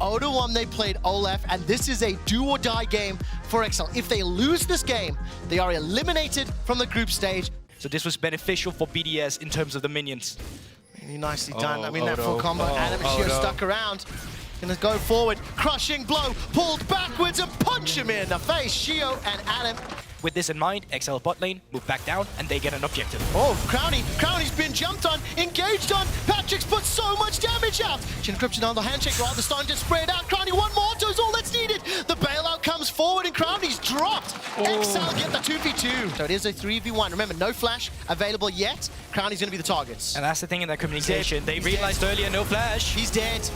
0-1 they played Olaf, and this is a do-or-die game for XL. If they lose this game, they are eliminated from the group stage. So this was beneficial for BDS in terms of the minions. Really nicely done. I mean, that full combo. Adam and Shio stuck around. Gonna go forward. Crushing blow. Pulled backwards and punch him in the face. Shio and Adam. With this in mind, XL bot lane move back down and they get an objective. Oh, Crowny's been jumped on, engaged on. Patrick's put so much damage out. Chin encryption on the handshake, rather starting to spread out. Crowny, one more auto is all that's needed. The bailout comes forward and Crowny's dropped. XL get the 2v2. So it is a 3v1. Remember, no flash available yet. Crowny's gonna be the targets. And that's the thing in their communication. They realized earlier, no flash. He's dead.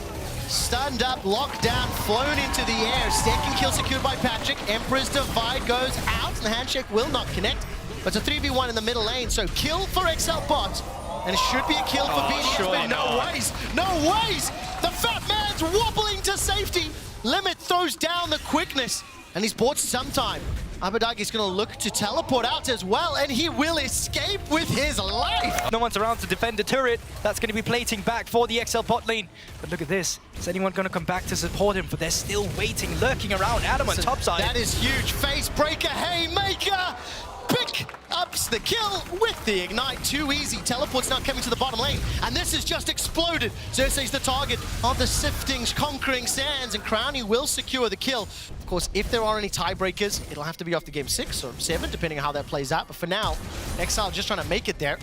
Stunned up, locked down, flown into the air. Second kill secured by Patrick. Emperor's Divide goes out, and the handshake will not connect. But it's a 3v1 in the middle lane, so kill for XL bot. And it should be a kill for BDS, but no ways! The fat man's wobbling to safety. Limit throws down the quickness, and he's bought some time. Abadagi's going to look to teleport out as well, and he will escape with his life. No one's around to defend the turret. That's going to be plating back for the XL bot lane. But look at this. Is anyone going to come back to support him? But they're still waiting, lurking around. Adam on top side. That is huge. Face breaker, haymaker. Pick ups the kill with the ignite. Too easy. Teleport's not coming to the bottom lane. And this has just exploded. Xerxes the target of the sifting, conquering sands, and Crowny will secure the kill. Of course, if there are any tiebreakers, it'll have to be after game 6 or 7, depending on how that plays out. But for now, XL just trying to make it there.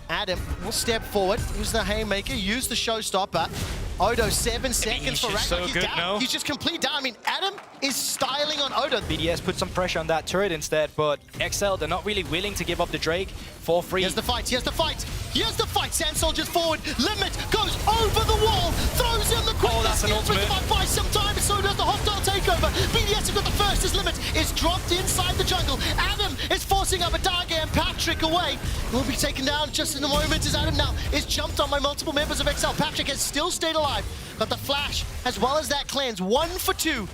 Adam will step forward, use the haymaker, use the showstopper. Odo, 7 seconds for Ragnarok. So he's good, down. no? He's just complete down. I mean, Adam is styling on Odo. BDS put some pressure on that turret instead, but XL, they're not really willing to give up the Drake for free. Here's the fight, here's the fight, here's the fight. Sand Soldiers forward, Limit goes over the wall, throws in the quickness. Oh, that's an ultimate. By some time, so does the hostile takeover. BDS have got the first as Limit is dropped inside the jungle. Adam is forcing Abadage and Patrick away. Will be taken down just in a moment as Adam now is jumped on by multiple members of XL. Patrick has still stayed alive, but the flash as well as that cleanse, 1 for 2.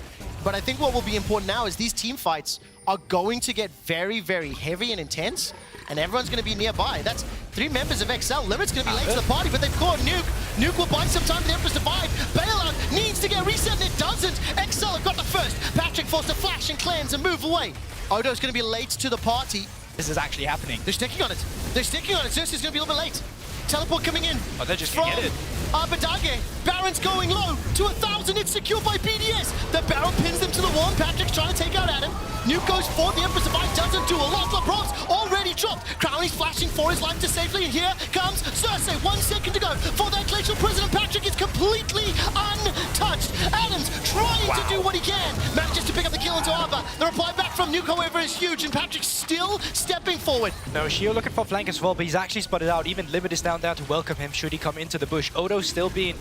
But I think what will be important now is these team fights are going to get very, very heavy and intense, and everyone's going to be nearby. That's 3 members of XL. Limit's going to be late to the party, but they've caught Nuke. Nuke will buy some time with the Emperor's Divide. Bailout needs to get reset, and it doesn't. XL have got the first. Patrick forced to flash and cleanse and move away. Odo's going to be late to the party. This is actually happening. They're sticking on it. They're sticking on it. Xerxes is going to be a little bit late. Teleport coming in. Oh, they're just going to get it. Abadage. Baron's going low to 1,000. It's secured by BDS. The Baron pins them to the wall. Patrick's trying to take out Adam. Nuke goes for the Empress Divide. Doesn't do a lot. LeBron's already dropped. Crowny's flashing for his life to safely. And here comes Cersei. 1 second to go for that Glacial Prison. Patrick is completely untouched. Adams trying to do what he can. Manages to pick up the kill into Arba. The reply back from Nuke, however, is huge. And Patrick's still stepping forward. No, Shio looking for flank as well, but he's actually spotted out. Even Limit is down there to welcome him should he come into the bush. Odo's still being,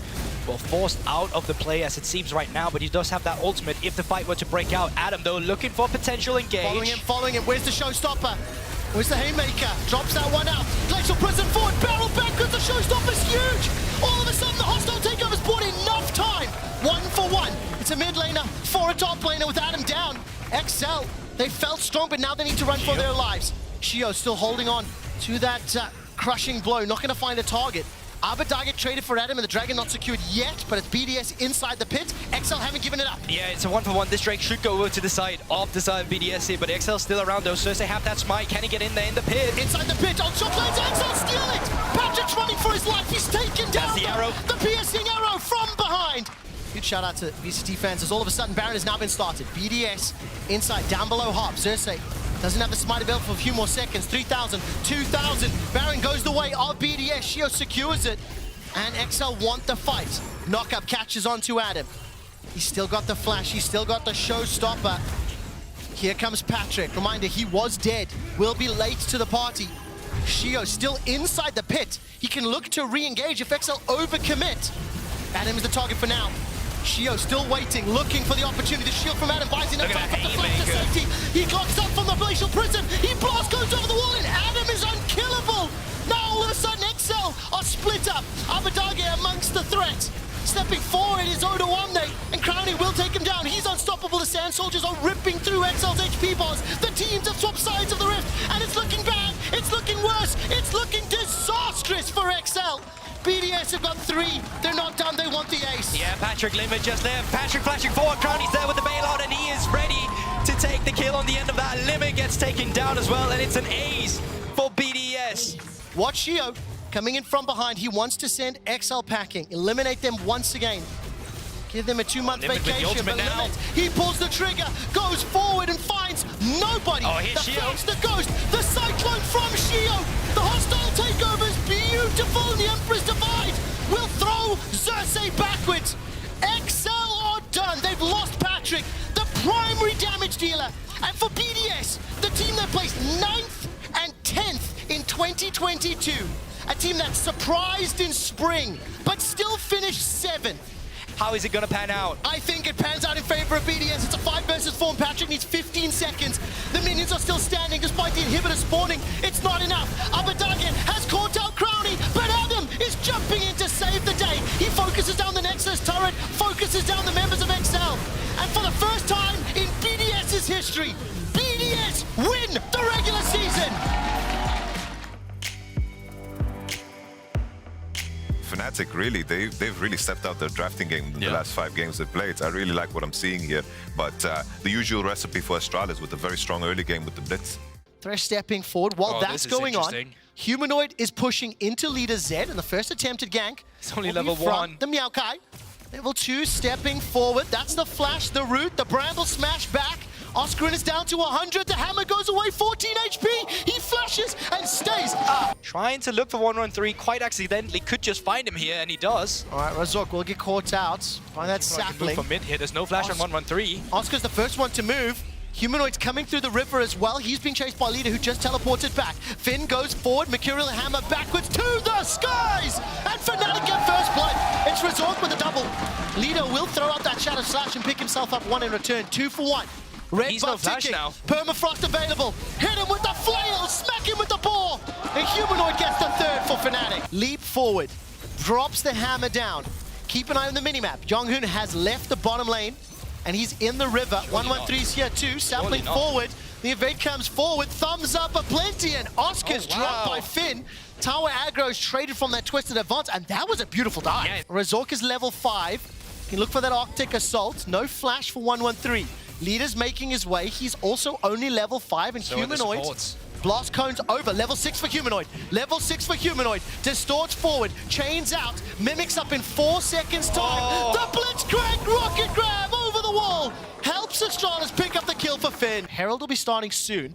well, forced out of the play as it seems right now, but he does have that ultimate if the fight were to break out. Adam, though, looking for potential engage. Following him. Where's the showstopper? Where's the haymaker? Drops that one out. Glacial Prison forward. Barrel backwards. The showstopper's huge. All of a sudden, the hostile takeover's bought enough time. 1 for 1. It's a mid laner for a top laner with Adam down. XL, they felt strong, but now they need to run for their lives. Shio still holding on to that crushing blow. Not going to find a target. Abadage traded for Adam and the Dragon not secured yet, but it's BDS inside the pit. XL haven't given it up. Yeah, it's a 1-for-1. This Drake should go over to the side of the side of BDS here, but XL still around though. Cersei have that smite. Can he get in there in the pit? Inside the pit. On shot lanes, XL steal it. Patrick's running for his life. He's taken down. That's the arrow. The piercing arrow from behind. Huge shout out to VCT fans as all of a sudden Baron has now been started. BDS inside, down below Hop. Cersei doesn't have the smite available for a few more seconds. 3,000, 2,000. Baron goes the way of BDS. Shio secures it. And XL want the fight. Knockup catches onto Adam. He's still got the flash. He's still got the showstopper. Here comes Patrick. Reminder, he was dead. Will be late to the party. Shio still inside the pit. He can look to re-engage if XL overcommit. Adam is the target for now. Shio still waiting, looking for the opportunity. The shield from Adam buys enough time from the flank to safety. He clocks up from the Glacial Prison. He blast goes over the wall, and Adam is unkillable. Now all of a sudden XL are split up. Abadage amongst the threat. Stepping forward is Odo-Omne, and Crowny will take him down. He's unstoppable. The Sand Soldiers are ripping through XL's HP bars. The teams have swapped sides of the rift, and it's looking bad. It's looking worse. It's looking disastrous for XL. BDS have got 3. They're not done. They want the ace. Yeah, Patrick Limit just there. Patrick flashing forward. Crowdy's there with the bailout, and he is ready to take the kill on the end of that. Limit gets taken down as well, and it's an ace for BDS. Watch Shio coming in from behind. He wants to send XL packing. Eliminate them once again. Give them a 2-month Limit with the vacation. ultimate But now. Limit, he pulls the trigger, goes forward and finds nobody. Oh, here's the Shio. Phoenix, the Ghost, the Cyclone from Shio. The hostile takeover is beautiful. And the Emperor's Divide will throw Xerxes backwards. XL are done. They've lost Patrick, the primary damage dealer. And for BDS, the team that placed 9th and 10th in 2022. A team that surprised in spring, but still finished 7th. How is it going to pan out? I think it pans out in favor of BDS. It's a 5 versus 4, and Patrick needs 15 seconds. The minions are still standing despite the inhibitor spawning. It's not enough. Abadagian has caught out Crowny, but Adam is jumping in to save the day. He focuses down the Nexus turret, focuses down the members of XL. And for the first time in BDS's history, BDS win the regular season. Fnatic, really, they've really stepped out their drafting game in the last 5 games they've played. I really like what I'm seeing here. But the usual recipe for Astralis with a very strong early game with the Blitz. Thresh stepping forward. While that's this is going on, interesting. Humanoid is pushing into leader Z in the first attempted gank. It's only Will level be front, 1. The Meowkai. Level 2 stepping forward. That's the flash, the root, the Bramble smash back. Oscarin is down to 100. The hammer goes away, 14 HP. He flashes and stays up. Trying to look for 113, quite accidentally, could just find him here, and he does. All right, Razork will get caught out. Find that Well, I can move sapling. for mid here. There's no flash on 113. Oscar's the first one to move. Humanoid's coming through the river as well. He's being chased by Leader, who just teleported back. Finn goes forward. Mercurial Hammer backwards to the skies. And Fnatic get first blood. It's Razork with a double. Leader will throw out that Shadow Slash and pick himself up 1 in return. 2 for 1. Red He's buff no flash ticking. now. Permafrost available. Hit him with the flail. Smack him with the ball. And Humanoid gets the 3rd for Fnatic. Leap forward. Drops the hammer down. Keep an eye on the minimap. Jonghoon has left the bottom lane. And he's in the river. 113's here too. Sapling forward. The evade comes forward. Thumbs up aplenty. And Oscar's dropped by Finn. Tower aggro is traded from that twisted advance. And that was a beautiful dive. Yeah. Razork is level 5. You can look for that Arctic Assault. No flash for 113. Leader's making his way. He's also only level 5 and So are the Humanoid. supports. Blast cones over. Level 6 for Humanoid. Level 6 for Humanoid. Distorts forward. Chains out. Mimics up in 4 seconds time. The Blitzcrank rocket grab over the wall. Helps Astralis pick up the kill for Finn. Herald will be starting soon.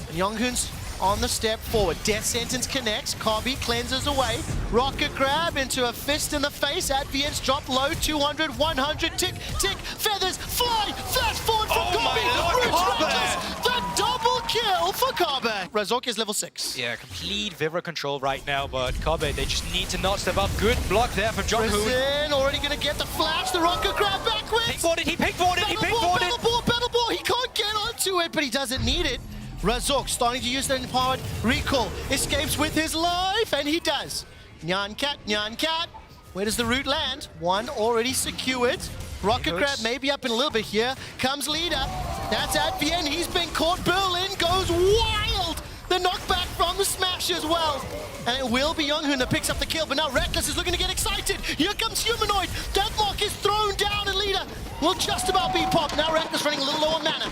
And Jonghoon's on the step forward. Death Sentence connects. Kabi cleanses away. Rocket grab into a fist in the face. Advients drop low. 200, 100. Tick, tick. Feathers fly. Flash forward from Oh my Kabi. Lord, Roots Kabe! Reckless. The double kill for Kabe. Razork is level 6. Yeah, complete Vivra control right now, but Kabe, they just need to not step up. Good block there from Jonghoon. Rizin already going to get the flash. The rocket grab backwards. Pickboarded, he pickboarded, he pickboarded. Battle ball. He can't get onto it, but he doesn't need it. Razork starting to use that empowered recall. Escapes with his life, and he does. Nyan Cat. Where does the root land? 1 already secured. Rocket grab maybe up in a little bit here. Comes Leader. That's Advien. He's been caught. Berlin goes wild. The knockback from the smash as well. And it will be Jonghoon that picks up the kill, but now Reckless is looking to get excited. Here comes Humanoid. Deathlock is thrown down, and Leader will just about be popped. Now Reckless running a little low on mana.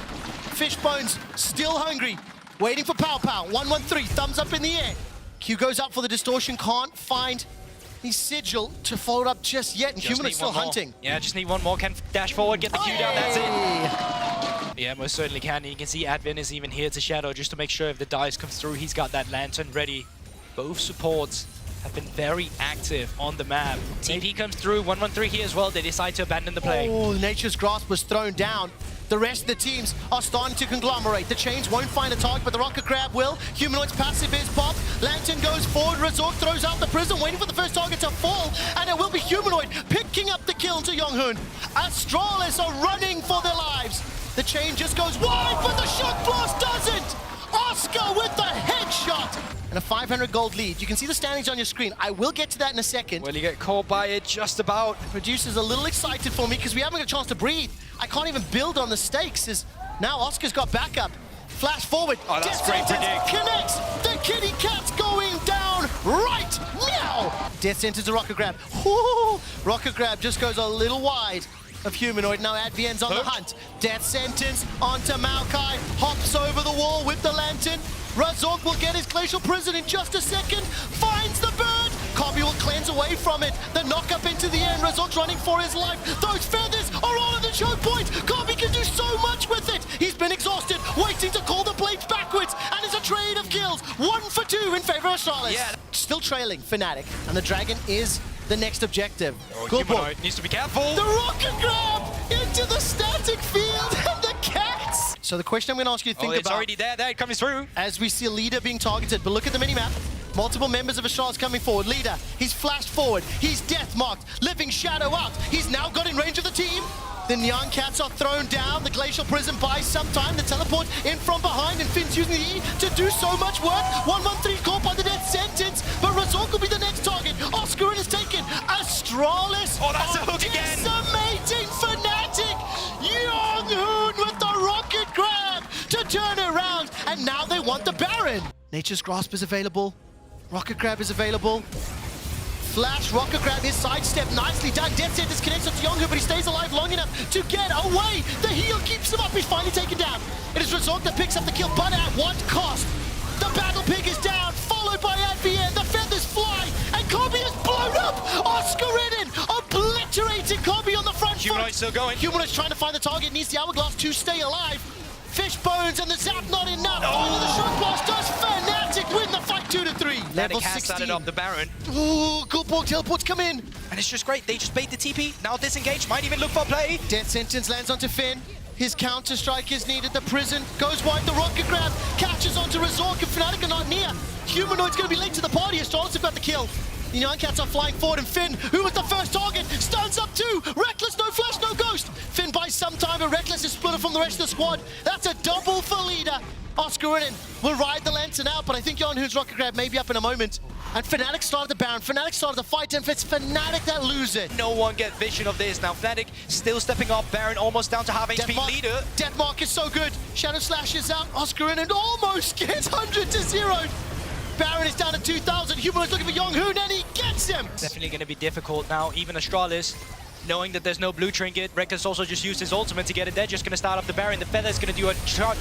Fishbones still hungry. Waiting for Pow Pow. 113, thumbs up in the air. Q goes up for the distortion. Can't find the sigil to follow it up just yet. And Humanoid's still hunting. Yeah, just need one more. Can dash forward, get the Q down, that's it. Yeah, most certainly can. And you can see Advin is even here to shadow just to make sure if the dice comes through, he's got that lantern ready. Both supports have been very active on the map. TP comes through, 113 here as well. They decide to abandon the play. Oh, Nature's Grasp was thrown down. The rest of the teams are starting to conglomerate. The chains won't find a target, but the rocket grab will. Humanoid's passive is popped. Lantern goes forward. Razork throws out the prism, waiting for the first target to fall. And it will be Humanoid picking up the kill to Jonghoon. Astralis are running for their lives. The chain just goes wide, but the shock blast doesn't. Oscar with the headshot. And a 500 gold lead. You can see the standings on your screen. I will get to that in a second. Well, you get caught by it just about. Producer's a little excited for me because we haven't got a chance to breathe. I can't even build on the stakes as now Oscar's got backup. Flash forward. Oh, that's Death great Sentence predict. connects. The kitty cat's going down. right now. Death sentence to Rocket Grab. Woo! Rocket Grab just goes a little wide of Humanoid. Now Advien's on the hunt. Death sentence onto Maokai. Hops over the wall with the lantern. Razork will get his Glacial Prison in just a second. Finds the bird. Kobe will cleanse away from it. The knock up into the air. And Razork's running for his life. Those feathers are all at the choke point. Kobe can do so much with it. He's been exhausted, waiting to call the blades backwards. And it's a trade of kills. 1 for 2 in favor of Astralis. Yeah. Still trailing Fnatic. And the Dragon is the next objective. Good ball. Needs to be careful. The Rocket Grab into the static field and the cats. So the question I'm going to ask you to think It's about. already there. There it comes through. As we see a leader being targeted, but look at the minimap. Multiple members of Astralis coming forward. Leader, he's flashed forward. He's death marked. Living Shadow out. He's now got in range of the team. The Neon Cats are thrown down. The Glacial Prison buys some time. The teleport in from behind, and Finn's using the E to do so much work. 1-1-3 caught by the death sentence, but Razork will be the next target. Oscar is taken. Astralis. Oh, that's a hook again. Decimating Fnatic. Young Hoon with the Rocket Grab to turn around, and now they want the Baron. Nature's Grasp is available. Rocket Grab is available. Flash, Rocket Grab is sidestep, nicely done. Death Sentence connects to Young Hoon, but he stays alive long enough to get away. The heal keeps him up. He's finally taken down. It is Razork that picks up the kill, but at what cost? The Battle Pig is down, followed by Advien. The feathers fly, and Kobe is blown up. Oscar Ridden obliterating Kobe on the front foot. Humanoid's still going. Humanoid's trying to find the target, needs the hourglass to stay alive. Fish bones and the zap not enough. Oh, the shot blast does Fnatic win the fight 2-3. Level Fnatic has 16. started up the Baron. Ooh, good ball, teleports come in. And it's just great. They just bait the TP. Now disengage. Might even look for a play. Death Sentence lands onto Finn. His counter strike is needed. The prison goes wide. The Rocket Grab catches onto Razork, and Fnatic are not near. Humanoid's going to be late to the party. Astralis have got the kill. The Nine Cats are flying forward, and Finn, who was the first target, stuns up too. Reckless, no flash, no ghost. Finn buys some time, but Reckless is split from the rest of the squad. That's a double for leader. Oscar Ridden will ride the lantern out, but I think Young Hoon's Rocket Grab may be up in a moment. And Fnatic started the Baron. Fnatic started the fight, and it's Fnatic that lose it. No one get vision of this. Now Fnatic still stepping up. Baron almost down to half HP. Leader. Deathmark is so good. Shadow Slash is out. Oscar Ridden almost gets 100-0. Baron is down to 2,000. Humanoid's looking for Young Hoon, and he gets him. Definitely going to be difficult now. Even Astralis, knowing that there's no blue trinket. Reckless also just used his ultimate to get it. They're just going to start up the Baron. The Feather's going to do a shot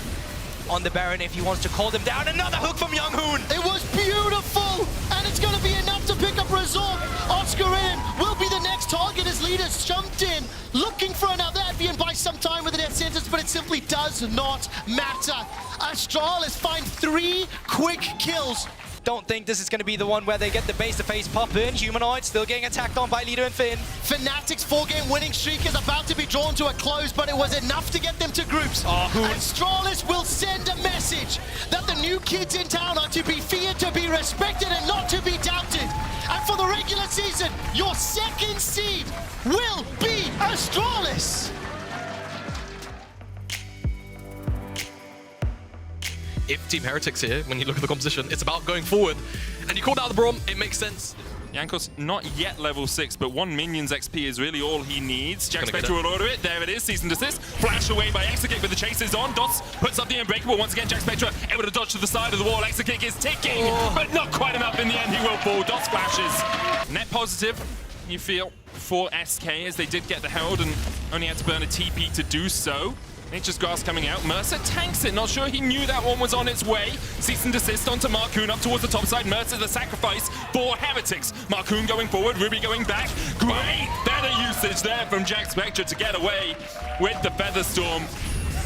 on the Baron if he wants to call them down. Another hook from Young Hoon. It was beautiful, and it's going to be enough to pick up Razork. Oscar Ridden will be the next target as leaders jumped in, looking for another Advien by some time with the death sentence, but it simply does not matter. Astralis find 3 quick kills. Don't think this is going to be the one where they get the base to face pop in. Humanoid still getting attacked on by Leader and Finn. Fnatic's 4-game winning streak is about to be drawn to a close, but it was enough to get them to groups. And Astralis will send a message that the new kids in town are to be feared, to be respected, and not to be doubted. And for the regular season, your second seed will be Astralis. If Team Heretics here, when you look at the composition, it's about going forward. And you called out the Braum, it makes sense. Jankos not yet level 6, but 1 minion's XP is really all he needs. Jack Spectre will order it. There it is, cease and desist. Flash away by Exakick, but the chase is on. Dots puts up the Unbreakable. Once again, Jack Spectre able to dodge to the side of the wall. Exakick is ticking, but not quite enough in the end. He will fall. Dots flashes. Net positive, you feel, for SK, as they did get the Herald and only had to burn a TP to do so. Nature's Grasp coming out. Mercer tanks it. Not sure he knew that one was on its way. Cease and desist onto Marcoon up towards the top side. Mercer the sacrifice for Heretics. Marcoon going forward. Ruby going back. Great better usage there from Jack Spectre to get away with the Featherstorm.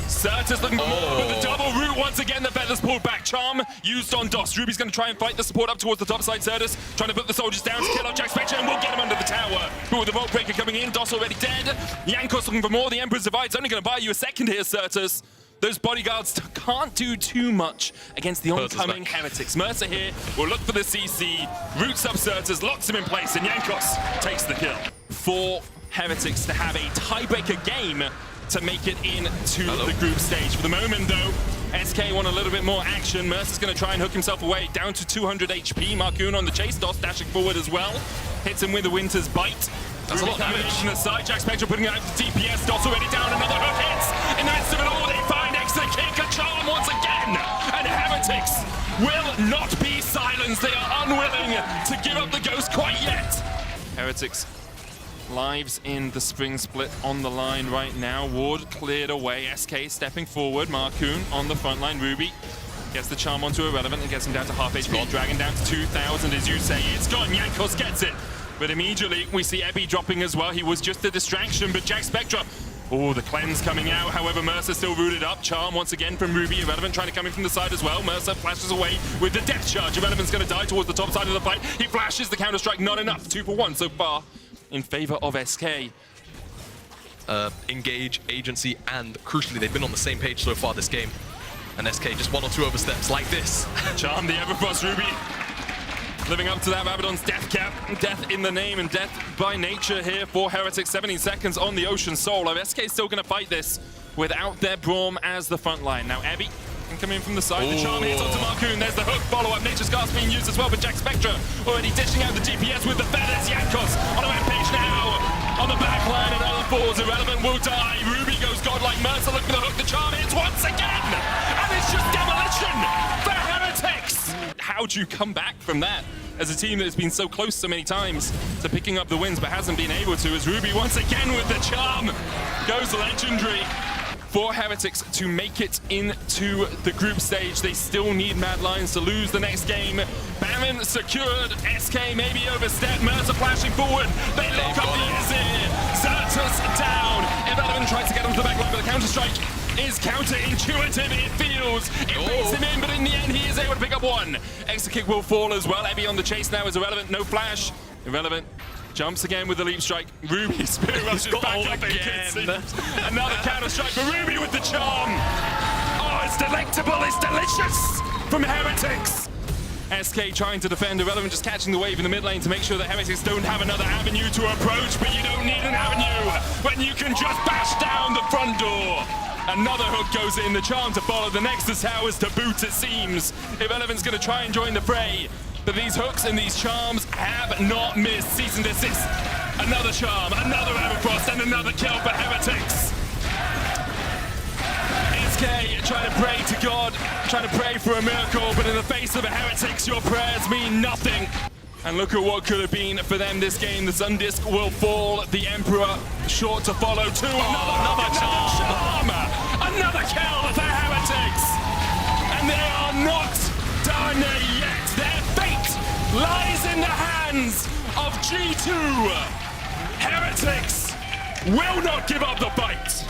Certus looking for more with the double root. Once again, the Feathers pulled back. Charm used on Dos. Ruby's going to try and fight the support up towards the top side. Certus trying to put the soldiers down to kill off Jack Spectre, and we'll get him under the tower. But with the Vault Breaker coming in, Dos already dead. Jankos looking for more. The Emperor's Divide's only going to buy you a second here, Certus. Those bodyguards can't do too much against the oncoming Heretics. Mercer here will look for the CC, roots up Certus, locks him in place, and Jankos takes the kill. For Heretics to have a tiebreaker game to make it into the group stage. For the moment, though, SK want a little bit more action. Mercer's going to try and hook himself away, down to 200 HP. Marcoon on the chase, Dos dashing forward as well. Hits him with the Winter's Bite. That's Ruby a lot of damage. On the side, Jack Spectre putting out the DPS. Dos already down, another hook hits. In the midst of it all, they find Exakick, a charm once again. And Heretics will not be silenced. Lions, they are unwilling to give up the ghost quite yet. Heretics lives in the spring split on the line right now. Ward cleared away. SK stepping forward. Marcoon on the front line. Ruby gets the charm onto Irrelevant and gets him down to half HP. Dragon down to 2,000, as you say. It's gone. Jankos gets it. But immediately we see Ebby dropping as well. He was just a distraction, but Jack Spectra. Oh, the cleanse coming out. However, Mercer still rooted up. Charm once again from Ruby. Irrelevant trying to come in from the side as well. Mercer flashes away with the death charge. Irrelevant's going to die towards the top side of the fight. He flashes the counter-strike. Not enough. 2 for 1 so far in favor of SK. Engage, agency, and crucially, they've been on the same page so far this game. And SK just 1 or 2 oversteps like this. Charm, the Everfrost Ruby. Living up to that Rabadon's death cap. Death in the name and death by nature here for Heretics. 17 seconds on the Ocean Soul. SK is still going to fight this without their Braum as the front line. Now, Ebby can come in from the side. The Charm hits onto Marcoon. There's the hook follow-up. Nature's Gas being used as well, but Jack Spectra already dishing out the DPS with the feathers. Jankos on a rampage now. On the back line, another falls. Irrelevant will die. Ruby goes godlike. Mercer look for the hook. The Charm hits once again. And it's just demolition for Heretics. How do you come back from that as a team that has been so close so many times to picking up the wins but hasn't been able to, as Ruby once again with the Charm goes legendary. For Heretics to make it into the group stage, they still need Mad Lions to lose the next game. Baron secured. SK maybe overstepped. Mercer flashing forward. They lock up the Azir. Xertus down. Irrelevant tries to get onto the back line, but the counter-strike is counterintuitive, it feels. It baits him in, but in the end, he is able to pick up 1. Extra kick will fall as well. Ebby on the chase now is Irrelevant. No flash. Irrelevant jumps again with the leap strike. Ruby spirit rushes back up again. Another counter strike for Ruby with the charm. Oh, it's delectable. It's delicious from Heretics. SK trying to defend. Irrelevant just catching the wave in the mid lane to make sure that Heretics don't have another avenue to approach, but you don't need an avenue when you can just bash down the front door. Another hook goes in, the charm to follow, the Nexus towers to boot, it seems. Irrelevant's going to try and join the fray, but these hooks and these charms have not missed. Cease and desist. Another charm, another Everfrost, and another kill for Heretics. SK trying to pray to God, trying to pray for a miracle, but in the face of a Heretics, your prayers mean nothing. And look at what could have been for them this game. The Sun Disc will fall. The Emperor short to follow too. Another charm. Another kill for Heretics. And they are not done yet. Their fate lies in the hands of G2. Heretics will not give up the fight.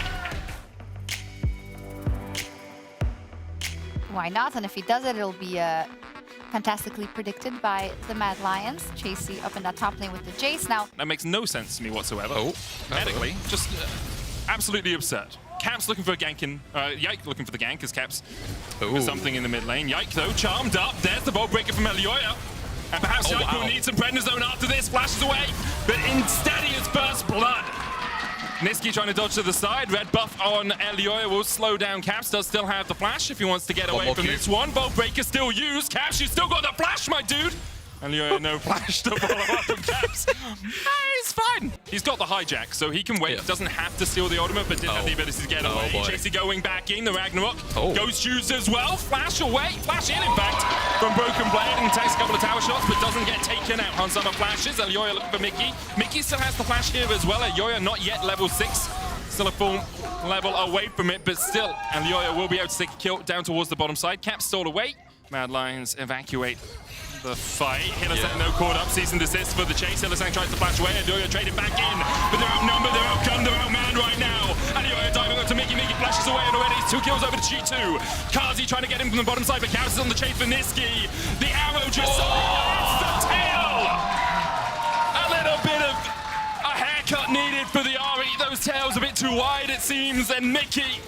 Why not? And if he does it, it'll be fantastically predicted by the Mad Lions. Chasey up in that top lane with the Jace now. That makes no sense to me whatsoever. Medically, just absolutely absurd. Caps looking for a gank in, Yike looking for the gank as Caps for something in the mid lane. Yike though, charmed up. There's the bolt breaker from Elioya. And perhaps Yike will need some prednisone after this. Flashes away, but instead he has burst blood. Niski trying to dodge to the side. Red buff on Elioya will slow down Caps. Does still have the flash if he wants to get away from this one. Bolt breaker still used. Caps, you still got the flash, my dude. Elioya no flash to follow up from Caps. It's fine. He's got the hijack, so he can wait. Doesn't have to steal the ultimate, but did have the ability to get away. Chasey going back in. The Ragnarok. Ghost used as well. Flash away. Flash in fact, from Broken Blade and takes a couple of tower shots, but doesn't get taken out. Hansama flashes. Elioya looking for Mickey. Mickey still has the flash here as well. Elioya not yet level 6. Still a full level away from it, but still, Elioya will be able to take a kill down towards the bottom side. Cap stole away. Mad Lions evacuate the fight. Hillesang no caught up. Cease and desist for the chase. Hillesang tries to flash away. Elioya traded back in, but they're outnumbered, they're outgunned, they're outmanned right now. Elioya diving up to Mickey. Mickey flashes away, and already 2 kills over to G2. Kazi trying to get him from the bottom side, but Kaos is on the chase for Niski. The arrow just it's the tail. A little bit of a haircut needed for the Ari. Those tails a bit too wide, it seems, and Mickey.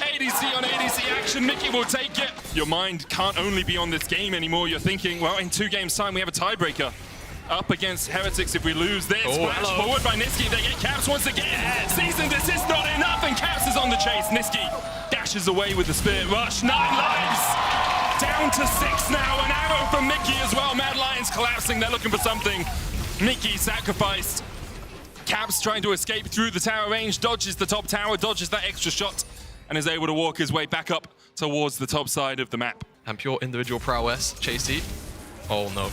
ADC on ADC action, Mickey will take it. Your mind can't only be on this game anymore. You're thinking, well, in 2 games' time, we have a tiebreaker up against Heretics if we lose this. Flash forward by Niski. They get Caps once again. Cease and desist not enough, and Caps is on the chase. Niski dashes away with the Spirit Rush. 9 lives. Down to 6 now. An arrow from Mickey as well. Mad Lions collapsing. They're looking for something. Mickey sacrificed. Caps trying to escape through the tower range. Dodges the top tower. Dodges that extra shot. And is able to walk his way back up towards the top side of the map. And pure individual prowess, Chasey Oh no.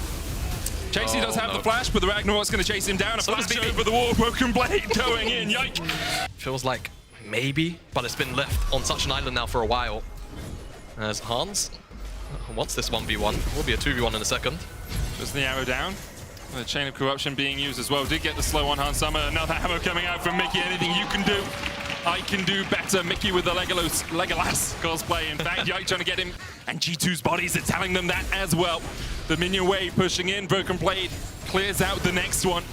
Chasey does have the flash, but the Ragnarok's going to chase him down. A So does flash BB. over the wall, Broken Blade going in, yike. Feels like maybe, but it's been left on such an island now for a while. As Hans wants this 1v1. Will be a 2v1 in a second. Just the arrow down. The Chain of Corruption being used as well. Did get the slow on Hans Summer. Another ammo coming out from Mickey. Anything you can do, I can do better. Mickey with the Legolas cosplay. In fact, Yike trying to get him. And G2's bodies are telling them that as well. The minion wave pushing in. Broken Blade clears out the next one.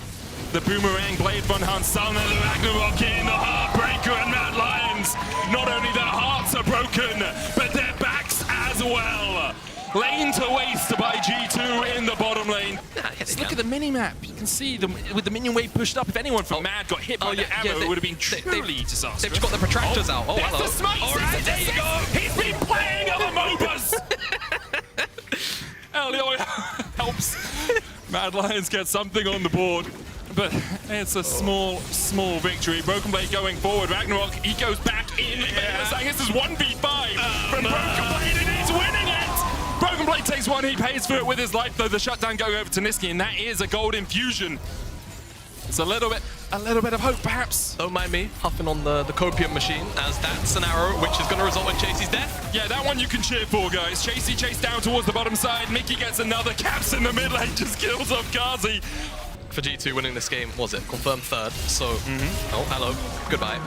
The boomerang blade from Hans Summer. The Ragnarok in. The Heartbreaker and Mad Lions. Not only their hearts are broken, but their backs as well. Lane to waste by G2 in the bottom lane. Just look at the mini-map. You can see them with the minion wave pushed up. If anyone from Mad got hit by the arrow, it would have been truly disastrous. They've just got the protractors out. Oh, There's hello. the smite. All right, there you go. He's been playing other MOBAs. Elioy helps Mad Lions get something on the board. But it's a small victory. Broken Blade going forward. Ragnarok, he goes back in. This is 1v5 from Broken Blade, and he's winning it. Broken Blade takes one, he pays for it with his life, though the shutdown going over to Niski, and that is a gold infusion. It's a little bit of hope, perhaps. Don't mind me huffing on the copium machine, as that's an arrow which is going to result in Chasey's death. Yeah, that one you can cheer for, guys. Chasey chased down towards the bottom side. Mickey gets another. Caps in the mid lane, just kills off Ghazi. For G2 winning this game, was it? Confirmed third, so... Oh, hello. Goodbye.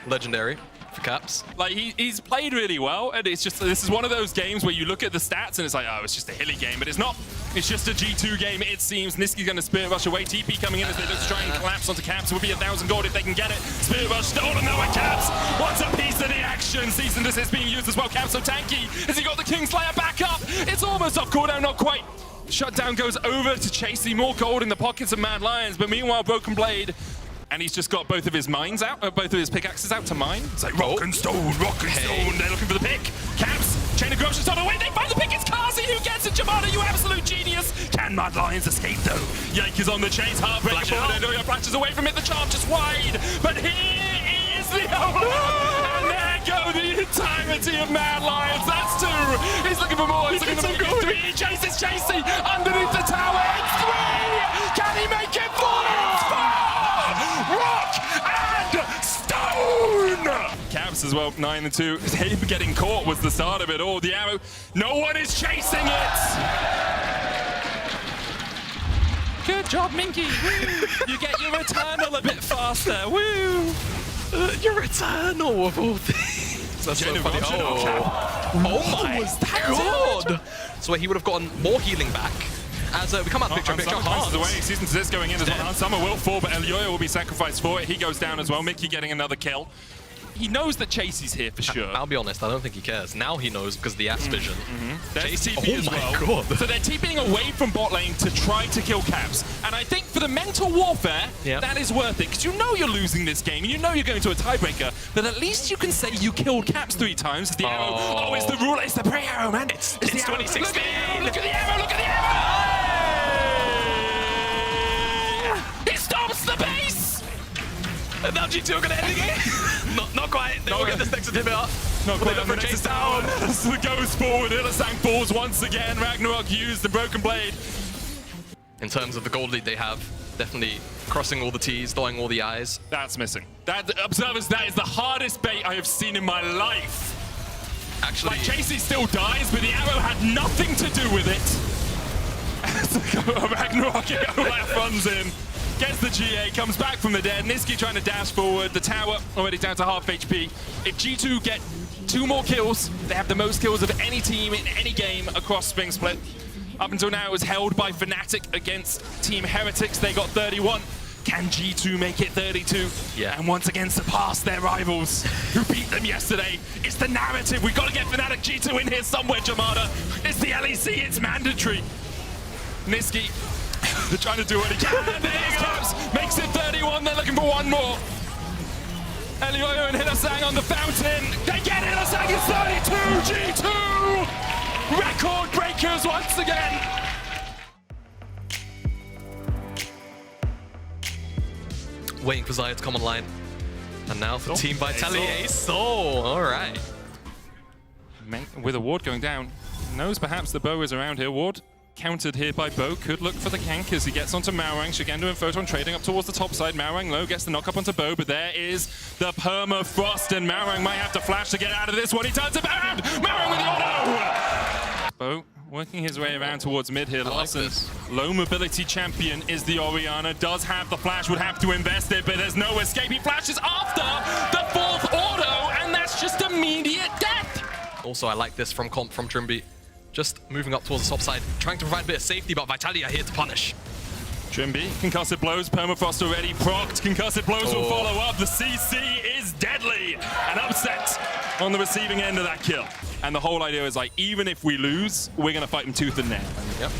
Legendary for Caps. Like, he's played really well, and it's just, this is one of those games where you look at the stats and it's like, oh, it's just a hilly game, but it's not. It's just a G2 game, it seems. Niski's going to Spirit Rush away. TP coming in as they look to try and collapse onto Caps. It would be 1,000 gold if they can get it. Spirit Rush stolen though, and Caps wants a piece of the action. Cease and desist being used as well. Caps so tanky as he got the Kingslayer back up. It's almost off cooldown, not quite. Shutdown goes over to Chasey. More gold in the pockets of Mad Lions, but meanwhile, Broken Blade. And he's just got both of his mines out, both of his pickaxes out to mine. It's like rock and stone, stone. They're looking for the pick. Caps, Chain of Corruption on the way. They find the pick. It's Kazi who gets it. Jamada, you absolute genius. Can Mad Lions escape though? Yike is on the chase. Heartbreaker forward. Elioy flashes away from it. The charm just wide. But he is the and there go the entirety of Mad Lions. That's two. He's looking for more. He's looking for more. Three. He chases Chasey underneath the tower. It's three. Can he make it four? It's four. Rock and stone! Caps as well, 9 and 2. Him getting caught was the start of it all. The arrow, no one is chasing it! Good job, Minky. Woo. You get your Eternal a bit faster. Woo! Your Eternal of all things. That's so funny. Oh my god! So he would have gotten more healing back. As we come out picture, Hans away. Season to this going in as well. Hans Summer will fall, but Elioy will be sacrificed for it. He goes down as well. Mickey getting another kill. He knows that Chasey's here for sure. I'll be honest, I don't think he cares. Now he knows because of the Axe vision. There's TP as well. God. So they're TPing away from bot lane to try to kill Caps. And I think for the mental warfare, that is worth it. Because you know you're losing this game. You know you're going to a tiebreaker. But at least you can say you killed Caps 3 times. The arrow. Oh, it's the ruler. It's the prey arrow, man. It's 2016. Look at the arrow. Look at the arrow. Look at the arrow. He stops the base. And now G2 are going to end the game. not quite. They will get this next inhibitor. Not quite. The chase down. Goes forward. Illisang falls once again. Ragnarok used the Broken Blade. In terms of the gold lead they have, definitely crossing all the T's, dotting all the I's. That's missing. That, observers, that is the hardest bait I have seen in my life. Actually, like, Chasey still dies, but the arrow had nothing to do with it. Ragnarok Olaf runs in, gets the GA, comes back from the dead. Niski trying to dash forward. The tower already down to half HP. If G2 get 2 more kills, they have the most kills of any team in any game across Spring Split. Up until now, it was held by Fnatic against Team Heretics. They got 31. Can G2 make it 32? Yeah. And once again surpass their rivals who beat them yesterday. It's the narrative. We've got to get Fnatic G2 in here somewhere, Jamada. It's the LEC. It's mandatory. Niski, they're trying to do what he can. There's Caps. Makes it 31. They're looking for one more. Elioy and Illisang on the fountain. They get Illisang. It's 32. G2. Record breakers once again. waiting for Zaya to come online. And now for Team Vitality, Ace. Oh, all right. With a ward going down, knows perhaps the bow is around here. Ward countered here by Bo. Could look for the gank as he gets onto Maorang. Shigendo and Photon trading up towards the top side. Maorang low, gets the knock up onto Bo, but there is the permafrost, and Maorang might have to flash to get out of this one. He turns it around! Maorang with the auto! Bo working his way around towards mid here. Larson, low mobility champion, is the Orianna. Does have the flash, would have to invest it, but there's no escape. He flashes after the fourth auto, and that's just immediate death! Also, I like this from Comp from Trimby. Just moving up towards the top side, trying to provide a bit of safety, but Vitality are here to punish. Trimby, concussive blows, permafrost already procced. Concussive blows will follow up. The CC is deadly. An upset on the receiving end of that kill. And the whole idea is like, even if we lose, we're going to fight them tooth and nail. Yep.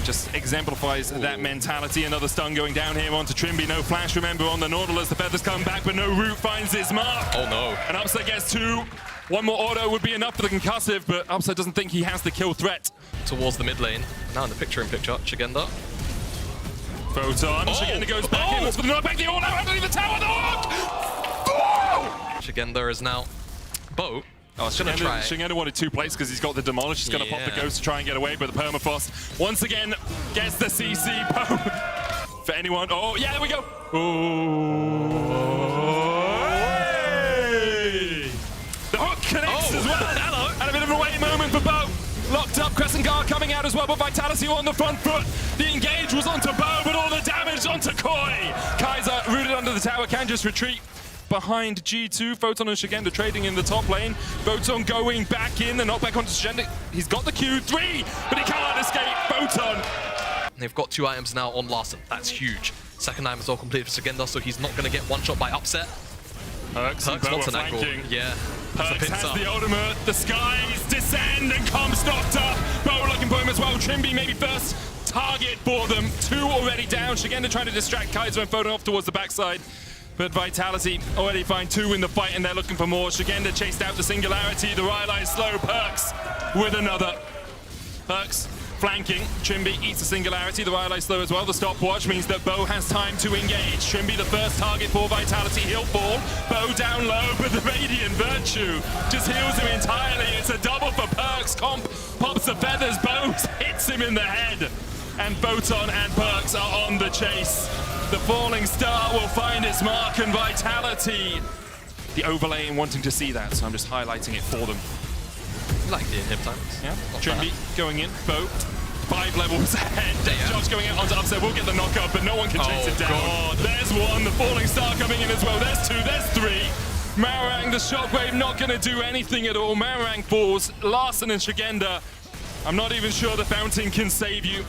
Just exemplifies that mentality. Another stun going down here onto Trimby. No flash, remember, on the Nautilus. The feathers come back, but no root finds his mark. Oh no. And Upset gets 2. One more auto would be enough for the concussive, but Upset doesn't think he has the kill threat. Towards the mid lane. Now in the picture-in-picture, Shigenda. Photon, Shigenda goes back in, looks for the knockback, the all out underneath the tower, the hook! Shigenda is now... Bo. Oh, Shigenda wanted 2 plates because he's got the demolish. He's going to pop the ghost to try and get away, but the permafrost once again gets the CC. For anyone. Oh, yeah, there we go. Hey! The hook connects as well. Hello. And a bit of a away moment for Bo. Locked up, Crescent Guard coming out as well, but Vitality on the front foot. The engage was onto Bo, but all the damage onto Koi. Kaiser, rooted under the tower, can just retreat behind G2. Photon and Shigenda trading in the top lane. Photon going back in, the knockback onto Shigenda. He's got the Q3, but he can't escape. Photon. They've got 2 items now on Larson. That's huge. Second item is all complete for Shigenda, so he's not going to get one shot by Upset. Perks wants an angle. Yeah. Perks has the ultimate. The skies descend and Comp's knocked up. Bo looking for him as well. Trimby maybe first target for them. 2 already down. Shigenda trying to distract Kaiser and Photon off towards the backside. But Vitality already find 2 in the fight and they're looking for more. Shigenda chased out the Singularity. The Rylai slow. Perks with another. Perks flanking. Trimby eats the Singularity. The Rylai slow as well. The stopwatch means that Bo has time to engage. Trimby the first target for Vitality. He'll fall. Bo down low, but the Radiant Virtue just heals him entirely. It's a double for Perks. Comp pops the feathers. Bo hits him in the head. And Photon and Perks are on the chase. The falling star will find its mark, and Vitality, the overlay and wanting to see that, so I'm just highlighting it for them. Like the inhib times. Yeah, Trimby going in, Bo, 5 levels ahead. Josh going out onto Upset, will get the knockup, but no one can chase it down. God. There's 1, the falling star coming in as well. There's 2, there's 3. Maorang, the shockwave, not going to do anything at all. Maorang falls. Larson and Shigenda, I'm not even sure the fountain can save you.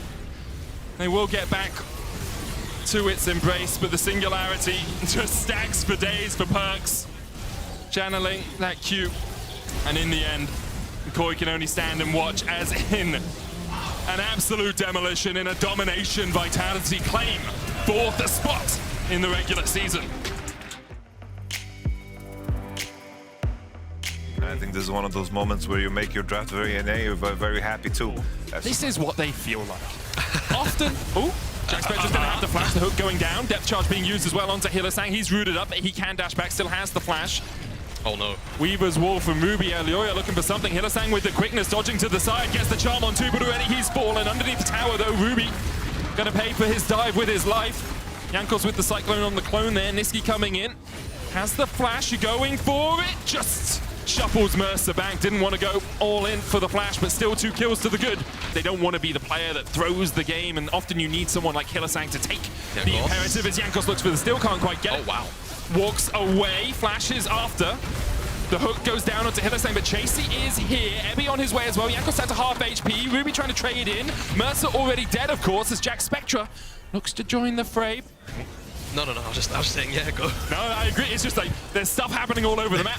They will get back to its embrace, but the Singularity just stacks for days for Perks. Channeling that Q, and in the end, Koi can only stand and watch as in an absolute demolition, in a domination, Vitality claim 4th spot in the regular season. I think this is one of those moments where you make your draft very NA, you're very happy too. This is what they feel like. Often, Jack Spectra's going to have the flash, the hook going down, depth charge being used as well onto Hylissang. He's rooted up, he can dash back, still has the flash. Oh no. Weaver's wall from Ruby. Elioya looking for something. Hylissang with the quickness, dodging to the side, gets the charm on 2, but already he's fallen underneath the tower though. Ruby gonna pay for his dive with his life. Jankos with the Cyclone on the clone there. Niski coming in, has the flash, going for it, just shuffles Mercer back. Didn't want to go all in for the flash, but still 2 kills to the good. They don't want to be the player that throws the game, and often you need someone like Hylissang to take the imperative as Jankos looks for the steal, can't quite get it. Oh wow. Walks away, flashes after. The hook goes down onto Hylissang, but Chasey is here. Ebby on his way as well. Jankos down to half HP. Ruby trying to trade in. Mercer already dead, of course, as Jack Spectra looks to join the fray. No, I was just saying, yeah, go. No, I agree. It's just like there's stuff happening all over the map.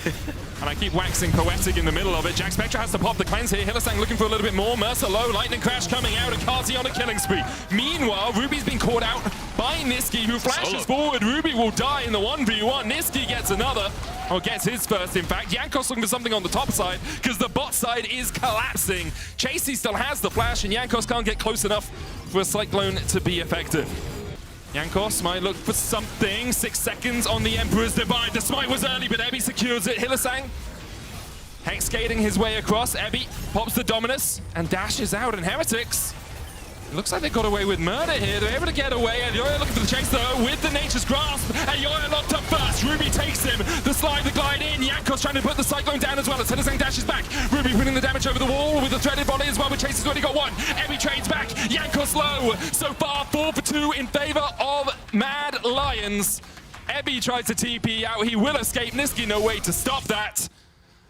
And I keep waxing poetic in the middle of it. Jack Spectra has to pop the cleanse here. Hylissang looking for a little bit more. Mercer low, lightning crash coming out, and Kazi on a killing spree. Meanwhile, Ruby's been caught out by Niski, who flashes forward. Ruby will die in the 1v1. Niski gets another, or gets his first, in fact. Jankos looking for something on the top side, because the bot side is collapsing. Chasey still has the flash, and Jankos can't get close enough for a Cyclone to be effective. Jankos might look for something. 6 seconds on the Emperor's Divide. The smite was early, but Ebby secures it. Hylissang hex skating his way across. Ebby pops the Dominus and dashes out, and Heretics It looks like they got away with murder here. They're able to get away. And Yoya looking for the chase though with the Nature's Grasp. And Yoya locked up first. Ruby takes him. The slide, the glide in. Jankos trying to put the Cyclone down as well as Hillesang dashes back. Ruby putting the damage over the wall with the threaded volley as well. But Chase has already got one. Ebby trades back. Jankos low. So far 4 for 2 in favor of Mad Lions. Ebby tries to TP out. He will escape. Niski no way to stop that,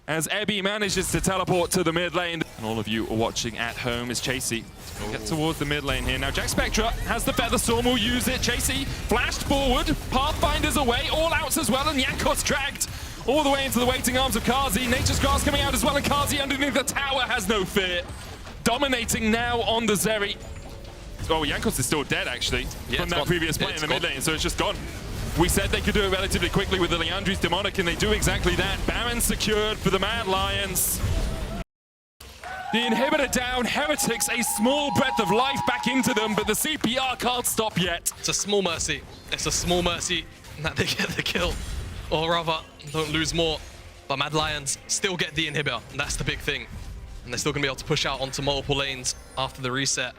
as Ebby manages to teleport to the mid lane. And all of you are watching at home as Chasey get towards the mid lane here. Now Jack Spectra has the Feather Storm, will use it. Chasey flashed forward, Pathfinder's away, all outs as well, and Jankos dragged all the way into the waiting arms of Kazi. Nature's Grasp coming out as well, and Kazi underneath the tower has no fear. Dominating now on the Zeri. Oh, Jankos is still dead actually, from that previous play in the mid lane, so it's just gone. We said they could do it relatively quickly with the Leandri's Demonic, and they do exactly that. Baron secured for the Mad Lions. The inhibitor down, Heretics a small breath of life back into them, but the CPR can't stop yet. It's a small mercy. It's a small mercy that they get the kill. Or rather, don't lose more. But Mad Lions still get the inhibitor, and that's the big thing. And they're still going to be able to push out onto multiple lanes after the reset.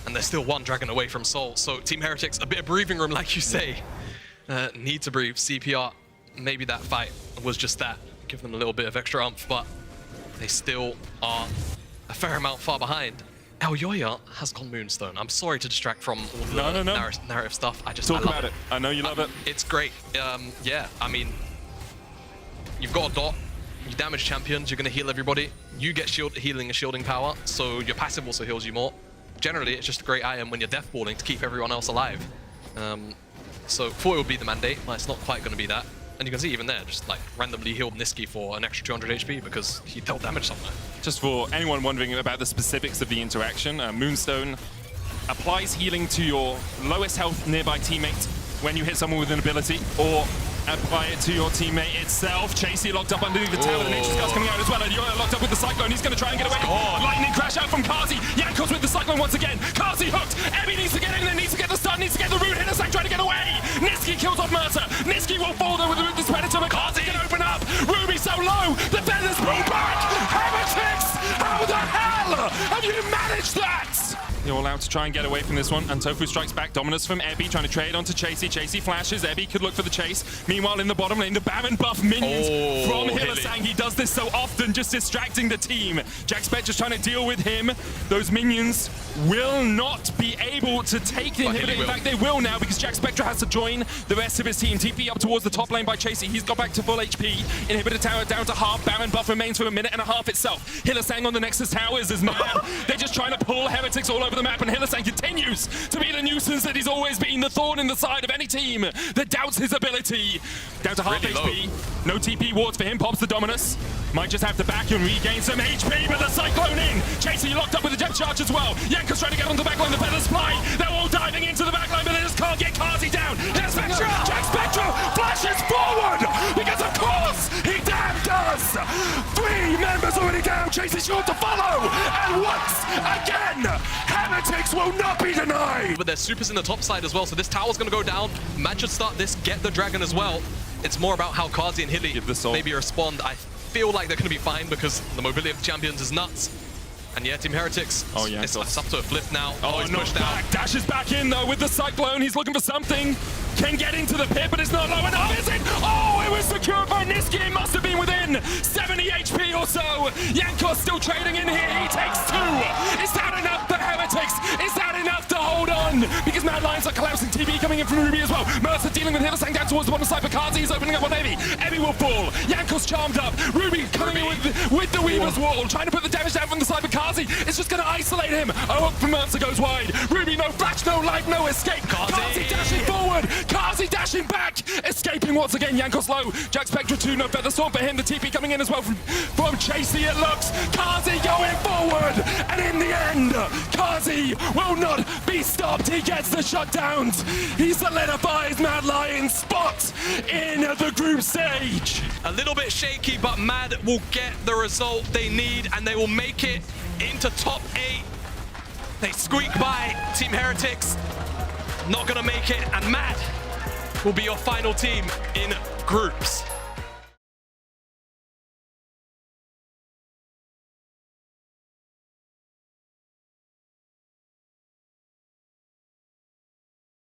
And they're still one dragon away from Soul. So Team Heretics, a bit of breathing room, like you say. Need to breathe. CPR, maybe that fight was just that. Give them a little bit of extra oomph, but they still are a fair amount far behind. Yoya has gone Moonstone. I'm sorry to distract from all the narrative stuff. I Talk about it. I know you love it. It's great. Yeah, I mean, you've got a dot. You damage champions, you're going to heal everybody. You get healing and shielding power, so your passive also heals you more. Generally, it's just a great item when you're deathballing to keep everyone else alive. So thought it would be the mandate, but it's not quite going to be that. And you can see even there, just like randomly healed Niski for an extra 200 HP because he dealt damage somewhere. Just for anyone wondering about the specifics of the interaction, Moonstone applies healing to your lowest health nearby teammate when you hit someone with an ability, or apply it to your teammate itself. Chasey locked up underneath the tower. The Nature's Gust coming out as well. And Yoya locked up with the Cyclone. He's going to try and get away. Lightning crash out from Kazi. Jankos with the Cyclone once again. Kazi hooked. Ebby needs to get in there. Needs to get the stun. Needs to get the root. Hillesang trying to get away. Niski kills off Mercer. Niski will fall there with the Ruthless Predator. But Kazi can open up. Ruby so low. The feathers pull back. Heretics! How the hell have you managed that? They're all out to try and get away from this one, and Tofu strikes back. Dominus from Ebby, trying to trade onto Chasey. Chasey flashes. Ebby could look for the chase. Meanwhile, in the bottom lane, the Baron buff minions from Hillesang. He does this so often, just distracting the team. Jack Spectra's trying to deal with him. Those minions will not be able to take the inhibitor. In fact, they will now, because Jack Spectra has to join the rest of his team. TP up towards the top lane by Chasey. He's got back to full HP. Inhibitor tower down to half. Baron buff remains for a minute and a half itself. Hillesang on the Nexus towers is mad. They're just trying to pull Heretics all over the map, and Hillesang continues to be the nuisance that he's always been, the thorn in the side of any team that doubts his ability. Down to half HP. No TP wards for him. Pops the Dominus. Might just have to back and regain some HP, but the Cyclone in. Chasey locked up with the depth charge as well. Jankos trying to get on the backline. The feathers fly. They're all diving into the backline, but they just can't get Kazi down. Here's Spectra. Jack Spectra flashes forward, because of course he damn does. 3 members already down. Chasey sure to follow, and once again, Heretics will not be denied. But there's supers in the top side as well, so this tower's going to go down. Man should start this, get the dragon as well. It's more about how Kazi and Hilly maybe respond. I feel like they're going to be fine because the mobility of the champions is nuts. And yeah, Team Heretics, it's up to a flip now. He's pushed out. Dashes back in though with the Cyclone. He's looking for something. Can get into the pit, but it's not low enough, is it? Oh, it was secured by Niski. It must have been within 70 HP or so. Jankos still trading in here. He takes 2. Is that enough for Heretics? Is that enough to hold on? Because Mad Lions are collapsing. TB coming in from Ruby as well. Mercer dealing with Hillesang down towards the bottom side. Kazi is opening up on Ebby. Ebby will fall. Jankos charmed up. Ruby coming in with the Weaver's Wall, trying to put the damage down from the side, but Kazi is just going to isolate him. Oh, up from Mercer goes wide. Ruby, no flash, no life, no escape. Kazi dashing forward. Kazi dashing back. Escaping once again. Jankos low. Jack Spectra 2, no feather storm for him. The TP coming in as well from Chasey, it looks. Kazi going forward. And in the end, Kazi will not be stopped. He gets the shutdowns. He solidifies Mad Lion's spot in the group stage. A little bit shaky, but Mad will get the result they need, and they will make it into top 8. They squeak by Team Heretics. Not gonna make it, and Mad will be your final team in groups.